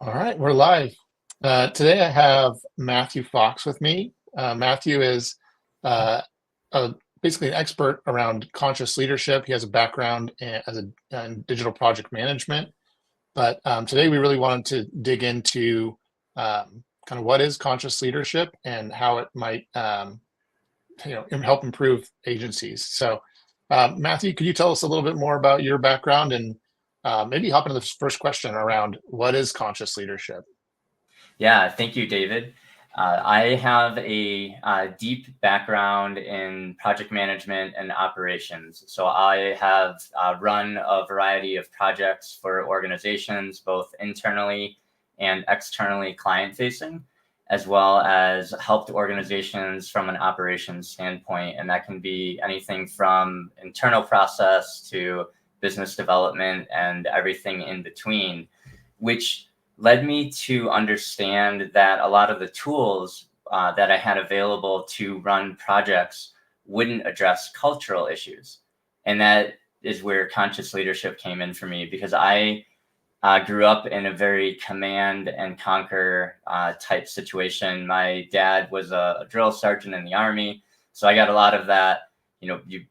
All right, we're live. Today I have Matthew Fox with me. Matthew is uh, basically an expert around conscious leadership. He has a background in digital project management, but today we really wanted to dig into kind of what is conscious leadership and how it might help improve agencies. So, Matthew, could you tell us a little bit more about your background and maybe hop into the first question around what is conscious leadership? Yeah, thank you, David. I have a deep background in project management and operations. So I have run a variety of projects for organizations, both internally and externally client facing, as well as helped organizations from an operations standpoint. And that can be anything from internal process to business development and everything in between, which led me to understand that a lot of the tools that I had available to run projects wouldn't address cultural issues. And that is where conscious leadership came in for me, because I grew up in a very command and conquer type situation. My dad was a drill sergeant in the Army. So I got a lot of that. You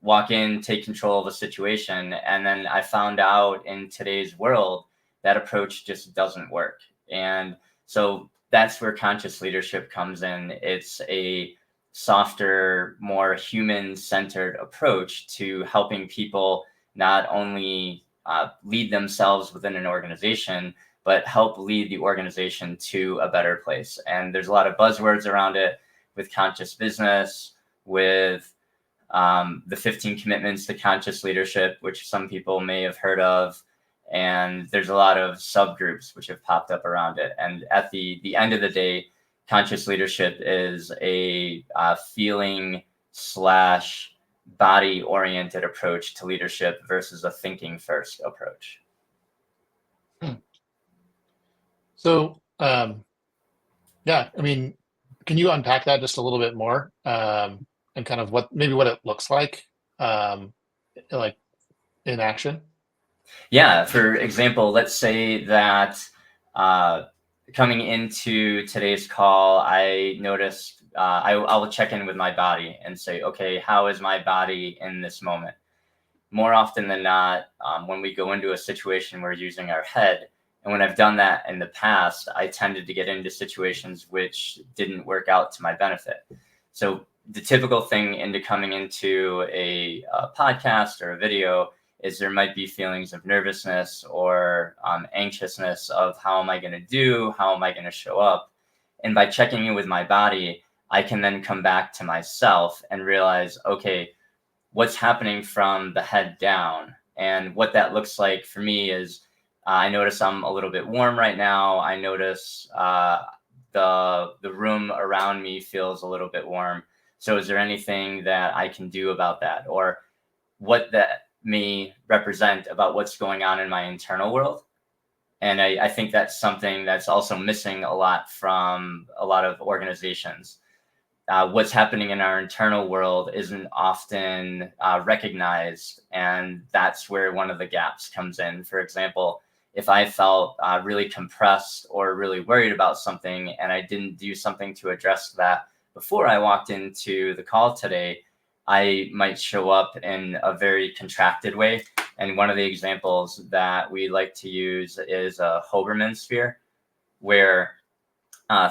walk in, take control of a situation. And then I found out in today's world that approach just doesn't work. And so that's where conscious leadership comes in. It's a softer, more human centered approach to helping people not only lead themselves within an organization, but help lead the organization to a better place. And there's a lot of buzzwords around it with conscious business, with the 15 commitments to conscious leadership, which some people may have heard of. And there's a lot of subgroups which have popped up around it. And at the end of the day, conscious leadership is a feeling slash body oriented approach to leadership versus a thinking first approach. Hmm. So, yeah, I mean, can you unpack that just a little bit more, and kind of what it looks um, like in action? Yeah, for example, let's say that uh, coming into today's call, I noticed I will check in with my body and say, okay, how is my body in this moment? More often than not, when we go into a situation, we're using our head. And when I've done that in the past, I tended to get into situations which didn't work out to my benefit. So the typical thing into coming into a podcast or a video is there might be feelings of nervousness or anxiousness of how am I going to do? How am I going to show up? And by checking in with my body, I can then come back to myself and realize, okay, what's happening from the head down. And what that looks like for me is I notice I'm a little bit warm right now. I notice the room around me feels a little bit warm. So is there anything that I can do about that? Or what that may represent about what's going on in my internal world? And I think that's something that's also missing a lot from a lot of organizations. What's happening in our internal world isn't often recognized. And that's where one of the gaps comes in. For example, if I felt really compressed or really worried about something and I didn't do something to address that before I walked into the call today, I might show up in a very contracted way. And one of the examples that we like to use is a Hoberman sphere, where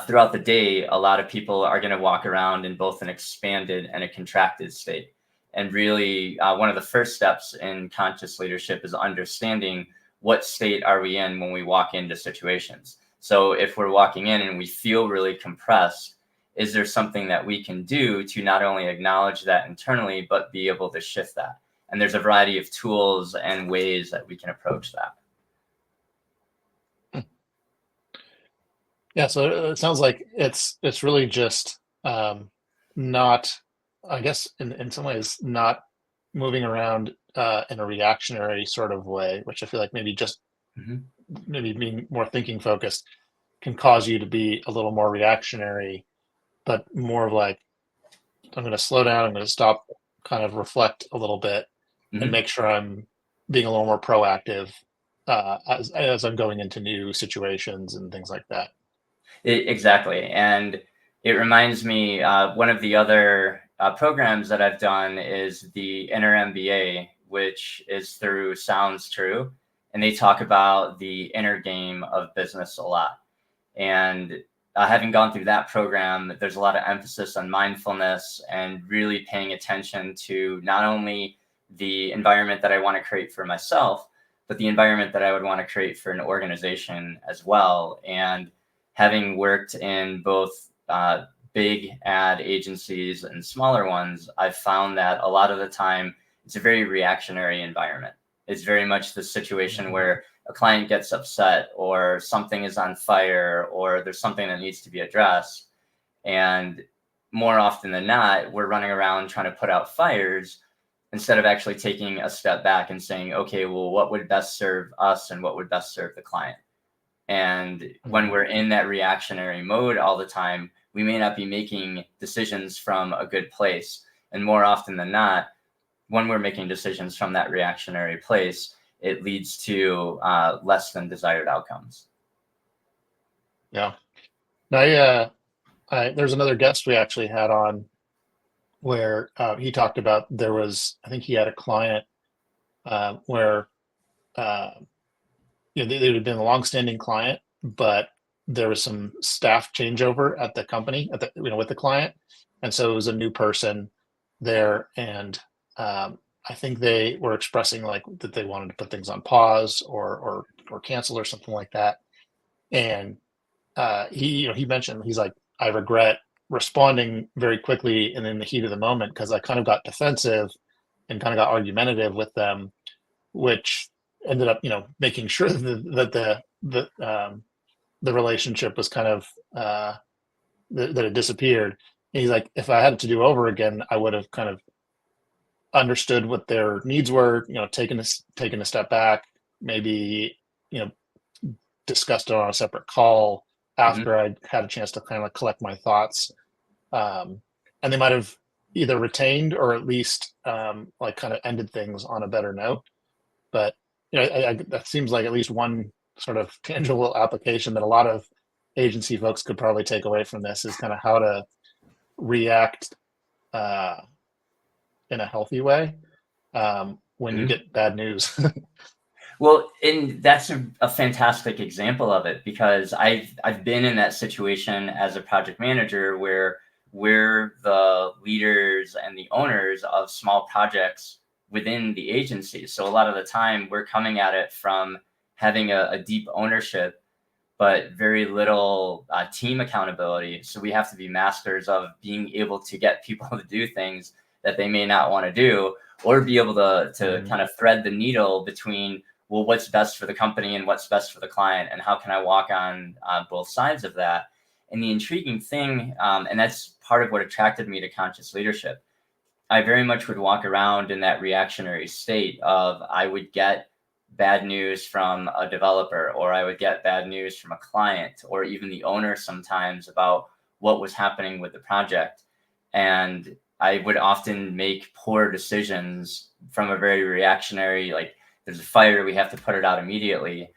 throughout the day, a lot of people are going to walk around in both an expanded and a contracted state. And really, one of the first steps in conscious leadership is understanding what state are we in when we walk into situations. So if we're walking in and we feel really compressed, is there something that we can do to not only acknowledge that internally, but be able to shift that? And there's a variety of tools and ways that we can approach that. Yeah, so it sounds like it's really just not, I guess, in some ways, not moving around in a reactionary sort of way, which I feel like Mhm. maybe being more thinking focused can cause you to be a little more reactionary, but more of like, I'm going to slow down, I'm going to stop, kind of reflect a little bit, and Mhm. make sure I'm being a little more proactive as I'm going into new situations and things like that. Exactly. And it reminds me, one of the other programs that I've done is the Inner MBA, which is through Sounds True. And they talk about the inner game of business a lot. And having gone through that program, there's a lot of emphasis on mindfulness and really paying attention to not only the environment that I want to create for myself, but the environment that I would want to create for an organization as well. And having worked in both big ad agencies and smaller ones, I've found that a lot of the time it's a very reactionary environment. It's very much the situation Mhm. where a client gets upset or something is on fire or there's something that needs to be addressed. And more often than not, we're running around trying to put out fires instead of actually taking a step back and saying, okay, well, what would best serve us and what would best serve the client? And when Mhm. we're in that reactionary mode all the time, we may not be making decisions from a good place. And more often than not, when we're making decisions from that reactionary place, it leads to less than desired outcomes. Yeah. Now, there's another guest we actually had on where he talked about I think he had a client where uh, they had been a longstanding client, but there was some staff changeover at the company with the client, and so it was a new person there, and I think they were expressing like that they wanted to put things on pause or cancel or something like that, and he mentioned he's like, I regret responding very quickly and in the heat of the moment because I kind of got defensive and kind of got argumentative with them, which ended up making sure the relationship was kind of that it disappeared. And he's like, if I had to do over again, I would have kind of understood what their needs were, taken a step back, maybe you know discussed it on a separate call Mhm. after I'd had a chance to kind of collect my thoughts. And they might have either retained or at least like kind of ended things on a better note. But that seems like at least one sort of tangible application that a lot of agency folks could probably take away from this is kind of how to react uh, in a healthy way when you Mhm. get bad news. Well, and that's a fantastic example of it because I've been in that situation as a project manager where we're the leaders and the owners of small projects within the agency. So a lot of the time we're coming at it from having a deep ownership, but very little team accountability. So we have to be masters of being able to get people to do things that they may not want to do, or be able to Mhm. kind of thread the needle between, well, what's best for the company and what's best for the client, and how can I walk on both sides of that. And the intriguing thing, and that's part of what attracted me to conscious leadership, I very much would walk around in that reactionary state of I would get bad news from a developer, or I would get bad news from a client, or even the owner sometimes about what was happening with the project. And I would often make poor decisions from a very reactionary, like, there's a fire, we have to put it out immediately.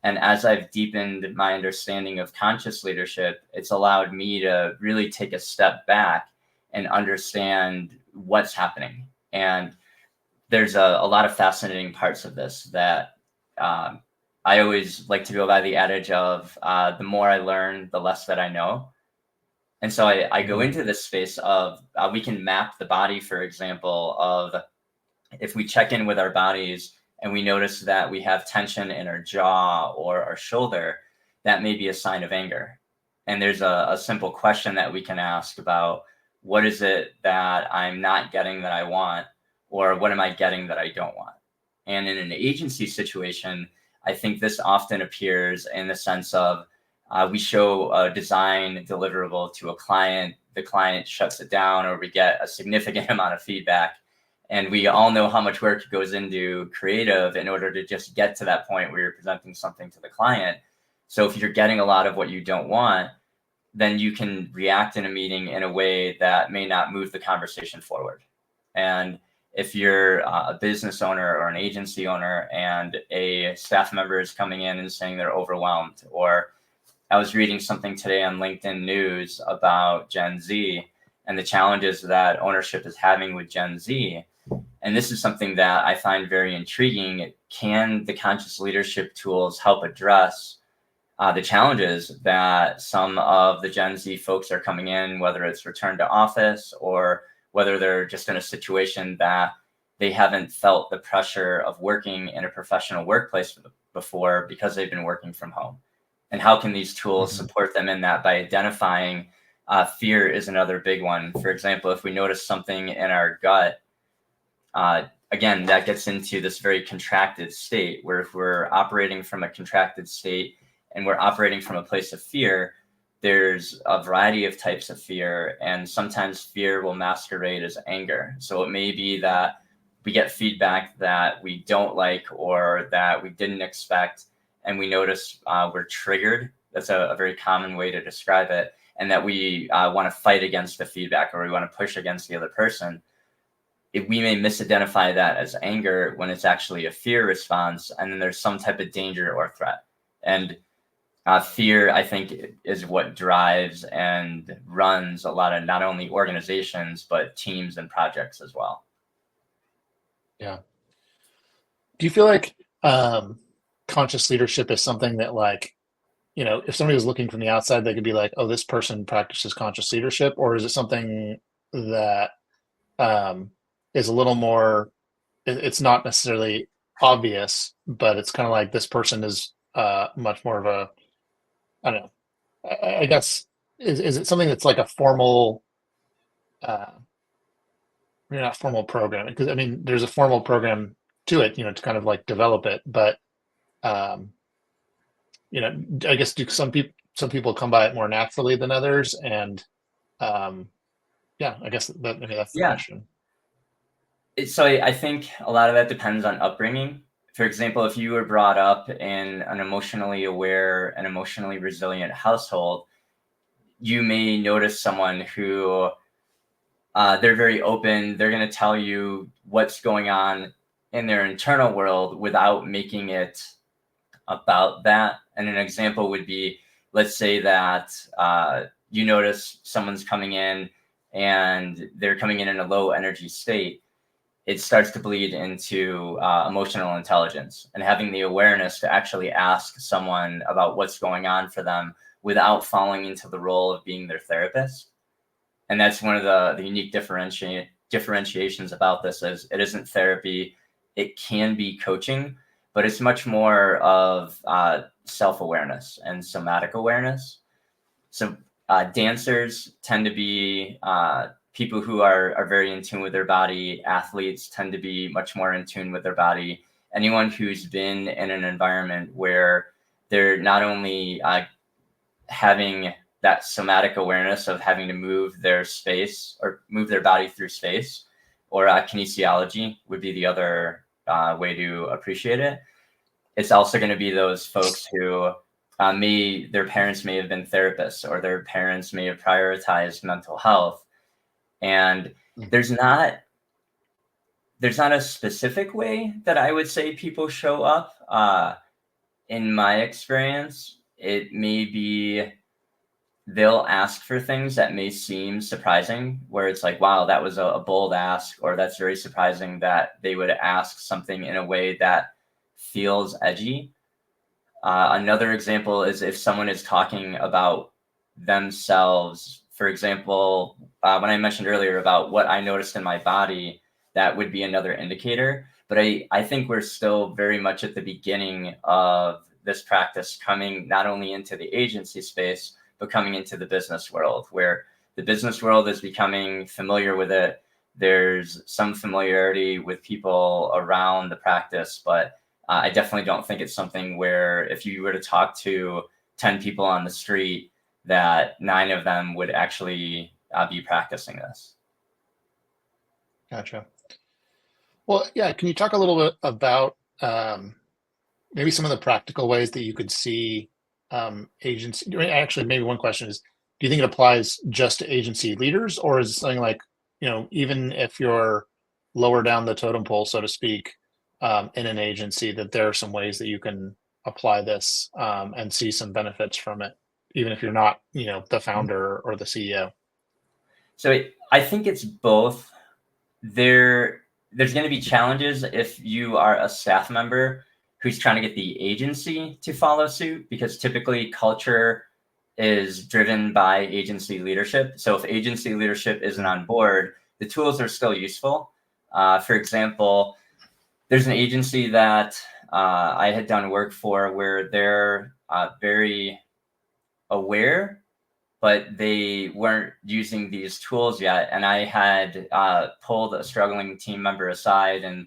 And as I've deepened my understanding of conscious leadership, it's allowed me to really take a step back and understand what's happening. And there's a lot of fascinating parts of this that um, I always like to go by the adage of the more I learn, the less that I know. And so I go Mhm. into this space of we can map the body, for example, of if we check in with our bodies and we notice that we have tension in our jaw or our shoulder, that may be a sign of anger. And there's a simple question that we can ask about what is it that I'm not getting that I want, or what am I getting that I don't want? And in an agency situation, I think this often appears in the sense of we show a design deliverable to a client, the client shuts it down, or we get a significant amount of feedback, and we all know how much work goes into creative in order to just get to that point where you're presenting something to the client. So if you're getting a lot of what you don't want, then you can react in a meeting in a way that may not move the conversation forward. And if you're a business owner or an agency owner and a staff member is coming in and saying they're overwhelmed. Or I was reading something today on LinkedIn News about Gen Z and the challenges that ownership is having with Gen Z. And this is something that I find very intriguing. Can the conscious leadership tools help address the challenges that some of the Gen Z folks are coming in, whether it's return to office or whether they're just in a situation that they haven't felt the pressure of working in a professional workplace before because they've been working from home? And how can these tools support them in that by identifying fear is another big one. For example, if we notice something in our gut, again, that gets into this very contracted state, where if we're operating from a contracted state and we're operating from a place of fear, there's a variety of types of fear, and sometimes fear will masquerade as anger. So it may be that we get feedback that we don't like or that we didn't expect, and we notice we're triggered. That's a very common way to describe it. And that we want to fight against the feedback, or we want to push against the other person. If we may misidentify that as anger when it's actually a fear response, and then there's some type of danger or threat. And fear, I think, is what drives and runs a lot of not only organizations, but teams and projects as well. Yeah. Do you feel like conscious leadership is something that, like, if somebody was looking from the outside, they could be like, oh, this person practices conscious leadership? Or is it something that is a little more, it's not necessarily obvious, but it's kind of like this person is much more of a, I don't know, I guess, is it something that's like a formal, maybe not formal program? Because I mean, there's a formal program to it, to kind of like develop it. But um, I guess do some people come by it more naturally than others, and um, yeah, I guess that maybe that's the Yeah. question. So I think a lot of that depends on upbringing. For example, if you were brought up in an emotionally aware and emotionally resilient household, you may notice someone who they're very open. They're going to tell you what's going on in their internal world without making it about that. And an example would be, let's say that you notice someone's coming in and they're coming in a low energy state. It starts to bleed into emotional intelligence and having the awareness to actually ask someone about what's going on for them without falling into the role of being their therapist. And that's one of the unique differentiations about this is it isn't therapy. It can be coaching, but it's much more of self-awareness and somatic awareness. So dancers tend to be people who are very in tune with their body. Athletes tend to be much more in tune with their body. Anyone who's been in an environment where they're not only having that somatic awareness of having to move their space or move their body through space, or kinesiology would be the other way to appreciate it. It's also going to be those folks who their parents may have been therapists, or their parents may have prioritized mental health. And there's not a specific way that I would say people show up. In my experience, it may be they'll ask for things that may seem surprising, where it's like, wow, that was a bold ask, or that's very surprising that they would ask something in a way that feels edgy. Another example is if someone is talking about themselves. For example, when I mentioned earlier about what I noticed in my body, that would be another indicator. But I think we're still very much at the beginning of this practice, coming not only into the agency space, but coming into the business world, where the business world is becoming familiar with it. There's some familiarity with people around the practice, but I definitely don't think it's something where if you were to talk to 10 people on the street, that 9 of them would actually be practicing this. Gotcha. Well, yeah. Can you talk a little bit about maybe some of the practical ways that you could see agency? I mean, actually, maybe one question is, do you think it applies just to agency leaders, or is it something like, even if you're lower down the totem pole, so to speak, in an agency, that there are some ways that you can apply this and see some benefits from it, even if you're not, the founder or the CEO. So I think it's both. There's going to be challenges if you are a staff member who's trying to get the agency to follow suit, because typically culture is driven by agency leadership. So if agency leadership isn't on board, the tools are still useful. For example, there's an agency that I had done work for where they're very aware, but they weren't using these tools yet. And I had pulled a struggling team member aside and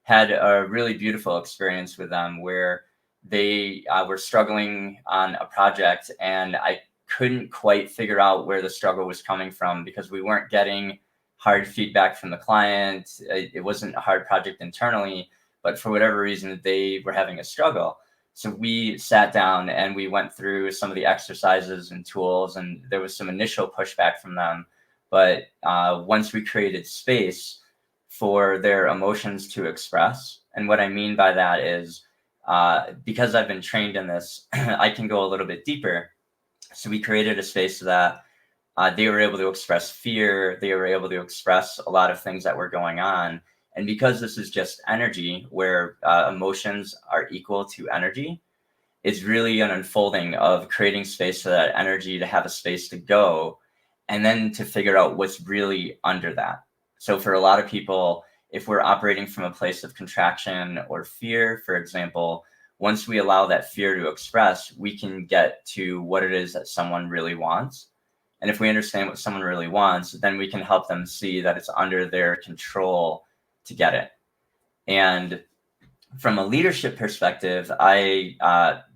had a really beautiful experience with them where they were struggling on a project, and I couldn't quite figure out where the struggle was coming from because we weren't getting hard feedback from the client. It wasn't a hard project internally, but for whatever reason, they were having a struggle. So we sat down and we went through some of the exercises and tools, and there was some initial pushback from them. But once we created space for their emotions to express, and what I mean by that is because I've been trained in this, I can go a little bit deeper. So we created a space so that they were able to express fear. They were able to express a lot of things that were going on. And because this is just energy, where emotions are equal to energy, it's really an unfolding of creating space for that energy to have a space to go, and then to figure out what's really under that. So for a lot of people, if we're operating from a place of contraction or fear, for example, once we allow that fear to express, we can get to what it is that someone really wants. And if we understand what someone really wants, then we can help them see that it's under their control to get it. And from a leadership perspective, I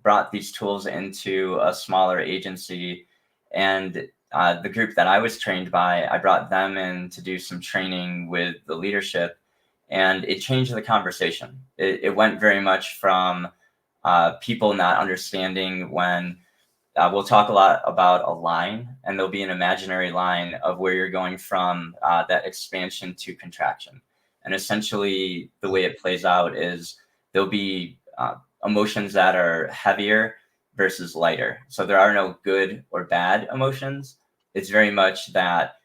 brought these tools into a smaller agency, and the group that I was trained by, I brought them in to do some training with the leadership, and it changed the conversation. It went very much from people not understanding when we'll talk a lot about a line, and there'll be an imaginary line of where you're going from that expansion to contraction. And essentially, the way it plays out is there'll be emotions that are heavier versus lighter. So there are no good or bad emotions. It's very much that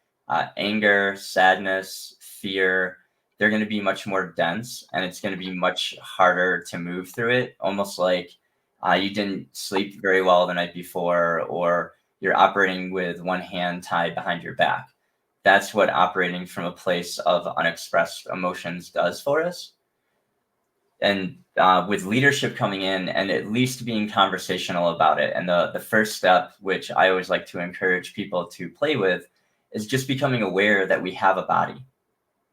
anger, sadness, fear, they're going to be much more dense, and it's going to be much harder to move through it, almost like you didn't sleep very well the night before, or you're operating with one hand tied behind your back. That's what operating from a place of unexpressed emotions does for us. And with leadership coming in and at least being conversational about it, and the first step, which I always like to encourage people to play with, is just becoming aware that we have a body.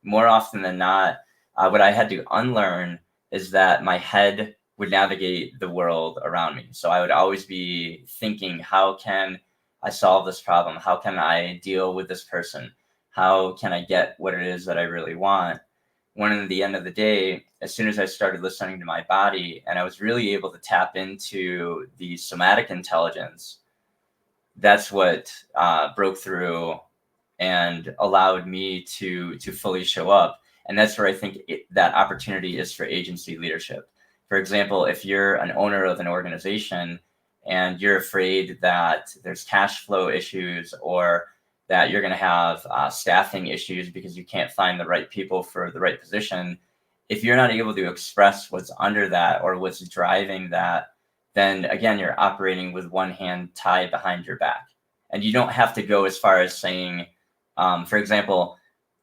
More often than not, what I had to unlearn is that my head would navigate the world around me. So I would always be thinking, how can I solve this problem? How can I deal with this person? How can I get what it is that I really want? When at the end of the day, as soon as I started listening to my body and I was really able to tap into the somatic intelligence, that's what broke through and allowed me to fully show up. And that's where I think that opportunity is for agency leadership. For example, if you're an owner of an organization and you're afraid that there's cash flow issues, or that you're going to have staffing issues because you can't find the right people for the right position, if you're not able to express what's under that or what's driving that, then again, you're operating with one hand tied behind your back. And you don't have to go as far as saying, for example,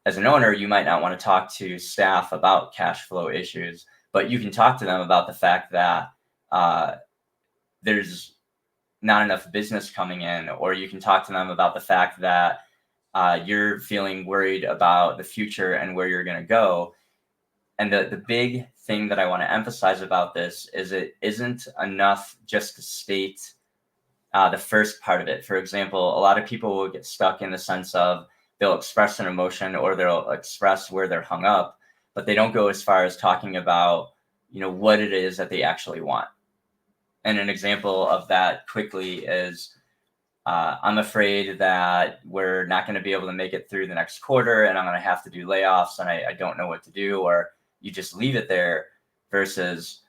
as an owner, you might not want to talk to staff about cash flow issues, but you can talk to them about the fact that there's not enough business coming in, or you can talk to them about the fact that you're feeling worried about the future and where you're going to go. And the big thing that I want to emphasize about this is it isn't enough just to state the first part of it. For example, a lot of people will get stuck in the sense of they'll express an emotion or they'll express where they're hung up, but they don't go as far as talking about, what it is that they actually want. And an example of that quickly is I'm afraid that we're not going to be able to make it through the next quarter and I'm going to have to do layoffs and I don't know what to do, or you just leave it there, versus,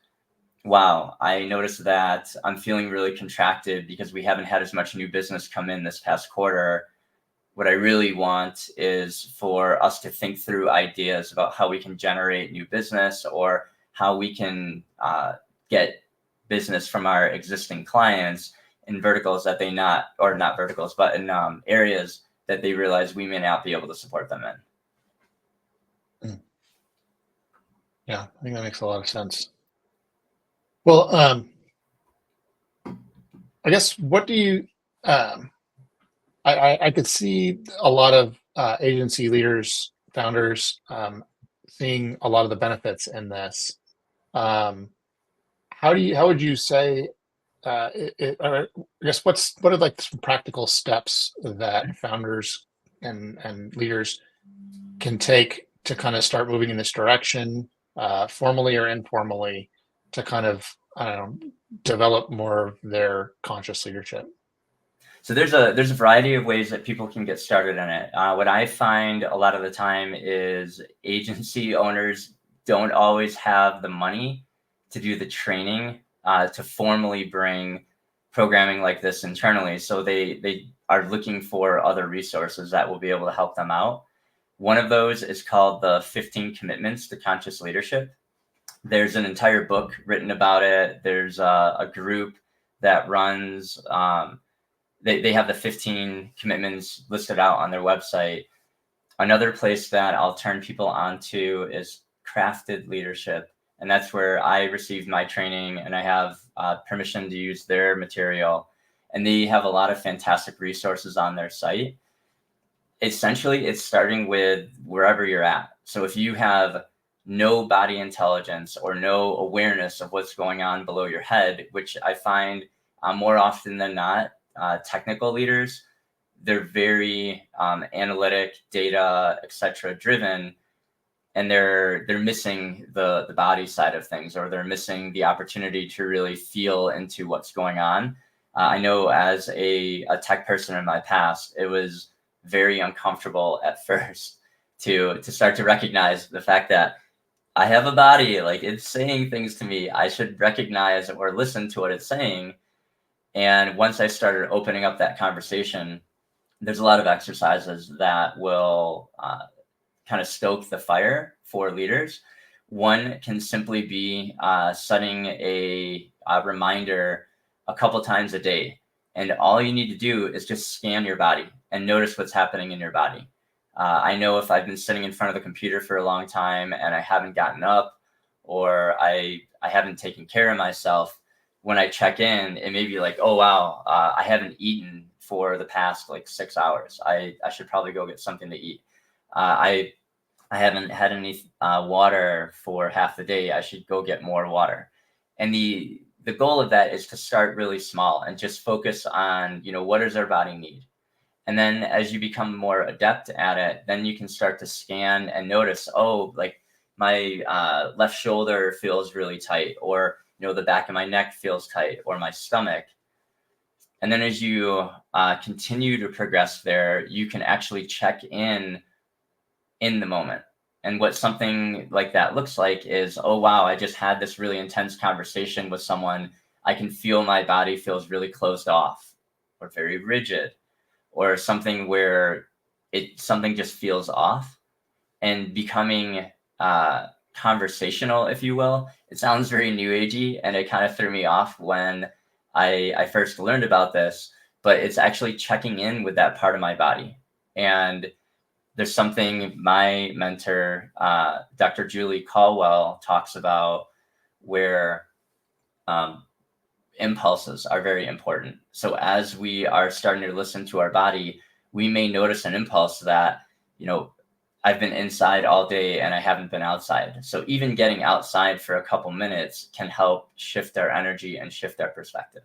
wow, I noticed that I'm feeling really contracted because we haven't had as much new business come in this past quarter. What I really want is for us to think through ideas about how we can generate new business, or how we can get business from our existing clients in verticals that they not, or not verticals, but in areas that they realize we may not be able to support them in. Yeah, I think that makes a lot of sense. Well, I guess what do you? I could see a lot of agency leaders, founders, seeing a lot of the benefits in this. Um, how would you say? Or I guess what are like some practical steps that founders and leaders can take to kind of start moving in this direction, formally or informally, to kind of, I don't know, develop more of their conscious leadership? So there's a variety of ways that people can get started in it. What I find a lot of the time is agency owners don't always have the money to do the training, to formally bring programming like this internally. So they are looking for other resources that will be able to help them out. One of those is called the 15 Commitments to Conscious Leadership. There's an entire book written about it. There's a group that runs. They have the 15 commitments listed out on their website. Another place that I'll turn people on to is Crafted Leadership. And that's where I received my training, and I have permission to use their material. And they have a lot of fantastic resources on their site. Essentially, it's starting with wherever you're at. So if you have no body intelligence or no awareness of what's going on below your head, which I find more often than not, technical leaders, they're very analytic, data, etc. driven, and they're missing the body side of things, or they're missing the opportunity to really feel into what's going on. I know as a tech person in my past, it was very uncomfortable at first to start to recognize the fact that I have a body, like it's saying things to me. I should recognize or listen to what it's saying. And once I started opening up that conversation, there's a lot of exercises that will kind of stoke the fire for leaders. One can simply be setting a reminder a couple times a day. And all you need to do is just scan your body and notice what's happening in your body. I know if I've been sitting in front of the computer for a long time and I haven't gotten up, or I haven't taken care of myself, when I check in, it may be like, oh, wow, I haven't eaten for the past like 6 hours. I should probably go get something to eat. I haven't had any water for half the day. I should go get more water. And the goal of that is to start really small and just focus on, what does our body need? And then as you become more adept at it, then you can start to scan and notice, oh, like my left shoulder feels really tight, or, the back of my neck feels tight, or my stomach. And then as you continue to progress there, you can actually check in the moment. And what something like that looks like is, oh, wow, I just had this really intense conversation with someone. I can feel my body feels really closed off or very rigid, or something where something just feels off. And becoming conversational, if you will. It sounds very new agey, and it kind of threw me off when I first learned about this, but it's actually checking in with that part of my body. And there's something my mentor, Dr. Julie Caldwell, talks about, where impulses are very important. So as we are starting to listen to our body, we may notice an impulse that, I've been inside all day and I haven't been outside. So even getting outside for a couple minutes can help shift our energy and shift our perspective.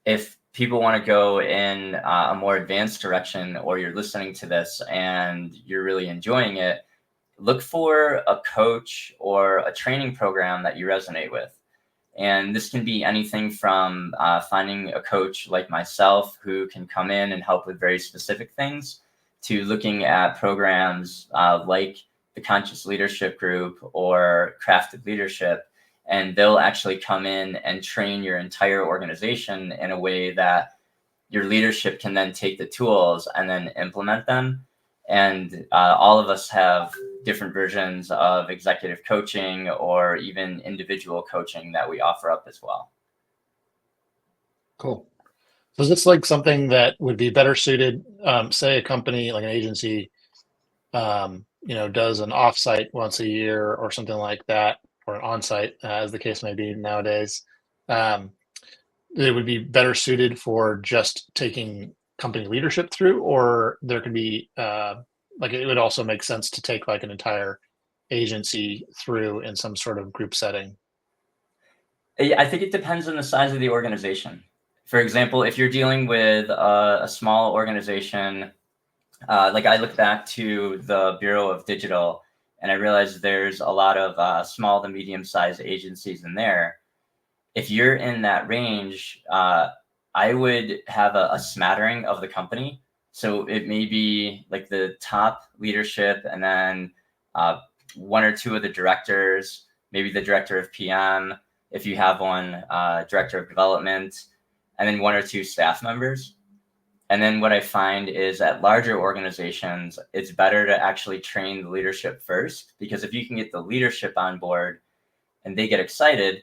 If people want to go in a more advanced direction, or you're listening to this and you're really enjoying it, look for a coach or a training program that you resonate with. And this can be anything from finding a coach like myself who can come in and help with very specific things, to looking at programs like the Conscious Leadership Group or Crafted Leadership, and they'll actually come in and train your entire organization in a way that your leadership can then take the tools and then implement them. And all of us have different versions of executive coaching or even individual coaching that we offer up as well. Cool. So is this like something that would be better suited, say a company like an agency, does an offsite once a year or something like that, or an onsite, as the case may be nowadays. Um, it would be better suited for just taking company leadership through, or there could be like it would also make sense to take like an entire agency through in some sort of group setting. I think it depends on the size of the organization. For example, if you're dealing with a small organization, like I look back to the Bureau of Digital, and I realize there's a lot of small to medium-sized agencies in there. If you're in that range, I would have a smattering of the company. So it may be like the top leadership, and then one or two of the directors, maybe the director of PM, if you have one, director of development, and then one or two staff members. And then what I find is at larger organizations, it's better to actually train the leadership first, because if you can get the leadership on board and they get excited,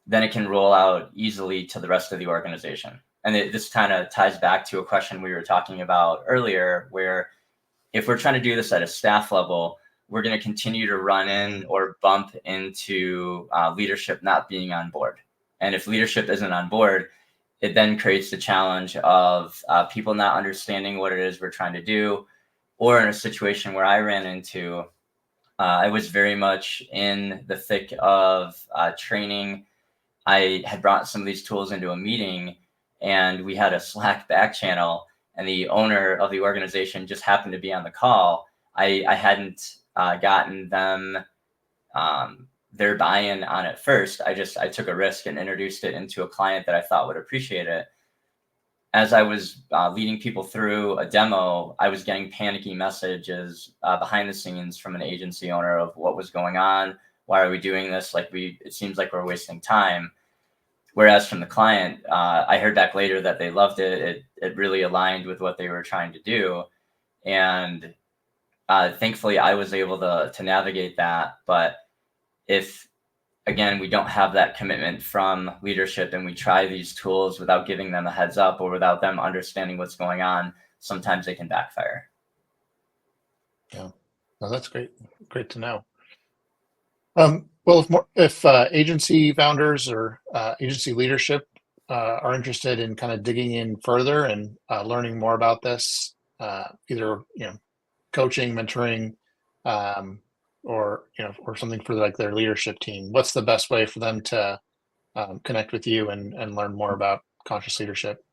then it can roll out easily to the rest of the organization. And this kind of ties back to a question we were talking about earlier, where if we're trying to do this at a staff level, we're going to continue to run in or bump into leadership not being on board. And if leadership isn't on board, it then creates the challenge of people not understanding what it is we're trying to do. Or in a situation where I ran into, I was very much in the thick of training. I had brought some of these tools into a meeting, and we had a Slack back channel, and the owner of the organization just happened to be on the call. I hadn't gotten them their buy-in on it first. I took a risk and introduced it into a client that I thought would appreciate it. As I was leading people through a demo, I was getting panicky messages behind the scenes from an agency owner of what was going on. Why are we doing this? It seems like we're wasting time. Whereas from the client, I heard back later that they loved it. It really aligned with what they were trying to do. And thankfully, I was able to navigate that. But if, again, we don't have that commitment from leadership and we try these tools without giving them a heads up or without them understanding what's going on, sometimes they can backfire. Yeah, well, that's great. Great to know. Well, if agency founders or agency leadership are interested in kind of digging in further and learning more about this, either coaching, mentoring, or or something for like their leadership team, what's the best way for them to connect with you and learn more about conscious leadership?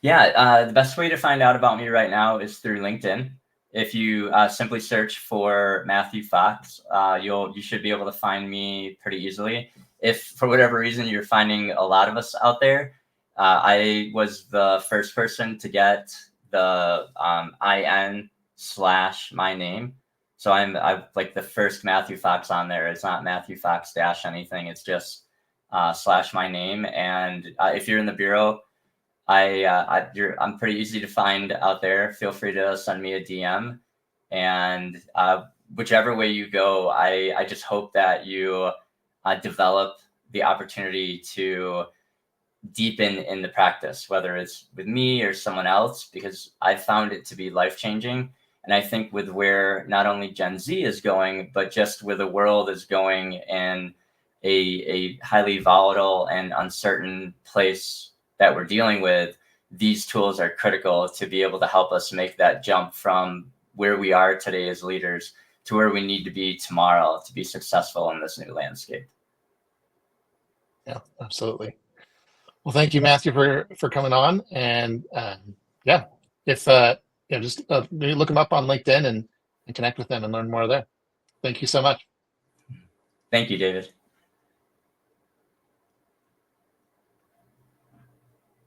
Yeah, the best way to find out about me right now is through LinkedIn. If you simply search for Matthew Fox, you should be able to find me pretty easily. If for whatever reason you're finding a lot of us out there, I was the first person to get the IN/my name. So I'm like the first Matthew Fox on there. It's not Matthew Fox dash anything. It's just /my name. And if you're in the bureau, I'm pretty easy to find out there. Feel free to send me a DM, and whichever way you go, I just hope that you develop the opportunity to deepen in the practice, whether it's with me or someone else, because I found it to be life-changing. And I think with where not only Gen Z is going, but just where the world is going in a highly volatile and uncertain place that we're dealing with, these tools are critical to be able to help us make that jump from where we are today as leaders to where we need to be tomorrow to be successful in this new landscape. Yeah, absolutely. Well, thank you, Matthew, for coming on. And yeah, if just maybe look them up on LinkedIn and connect with them and learn more there. Thank you so much. Thank you, David.